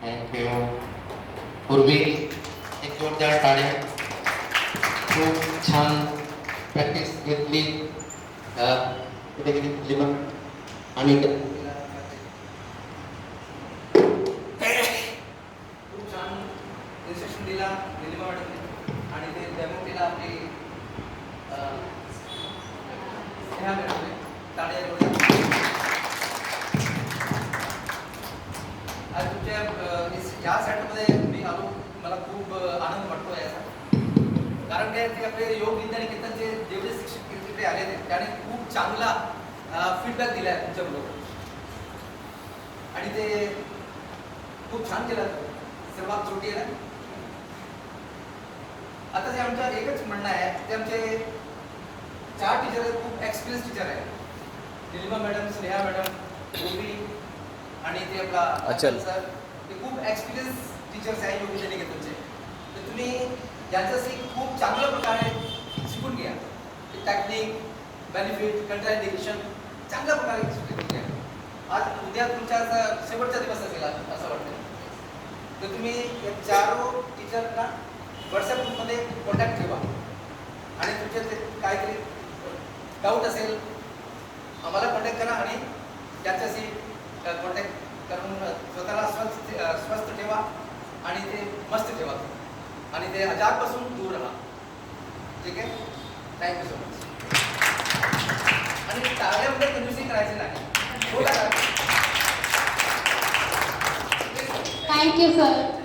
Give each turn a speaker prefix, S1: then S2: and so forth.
S1: Thank you. पूर्वी एक जोरदार टाळ्या. खूप छान प्रॅक्टिस घेतली. कुठे किती लिमन आणि खूप छान इन्स्ट्रक्शन दिला निलिमा मॅडमने आणि ते डेमो केला आपली स्नेहा मॅडमने. टाळ्या जोरदार. आज तुमच्या या सेटमध्ये मी आलो, मला खूप आनंद वाटतो याचा. कारण काय ते आपले योग विज्ञान केंद्राचे जेवढे शिक्षक तिथे आले त्याने खूप चांगला फीडबॅक दिला आहे तुमच्याबरोबर आणि ते खूप छान केलं. सर्वात छोटी आहे ना. आता जे आमचं एकच म्हणणं आहे, ते आमचे 4 टीचर आहेत, खूप एक्सपिरियन्स टीचर आहे. निलिमा मॅडम, स्नेहा मॅडम, गोपी आणि ते आपला अचल सर. ते खूप एक्सपिरियन्स टीचर्स आहे योग विज्ञान केंद्राचे. तर तुम्ही यांच्याशी खूप चांगल्या प्रकारे शिकून घ्या. टेक्निक, बेनिफिट, कंट्राइंडिकेशन चांगल्या प्रकारे शिकून घ्या. आज उद्या तुमचा शेवटचा दिवस असेल असं वाटतं. तर तुम्ही या 4 टीचरना व्हॉट्सअप ग्रुपमध्ये कॉन्टॅक्ट ठेवा आणि तुमचे ते काहीतरी डाऊट असेल आम्हाला कॉन्टॅक्ट करा आणि त्याच्याशी कॉन्टॅक्ट करून स्वतःला स्वस्थ ठेवा आणि ते मस्त ठेवा आणि ते आजारपासून दूर राहा. ठीक आहे. Thank you so much. आणि टाळ्यामध्ये कंजूसी करायची नाही.
S2: Thank you sir.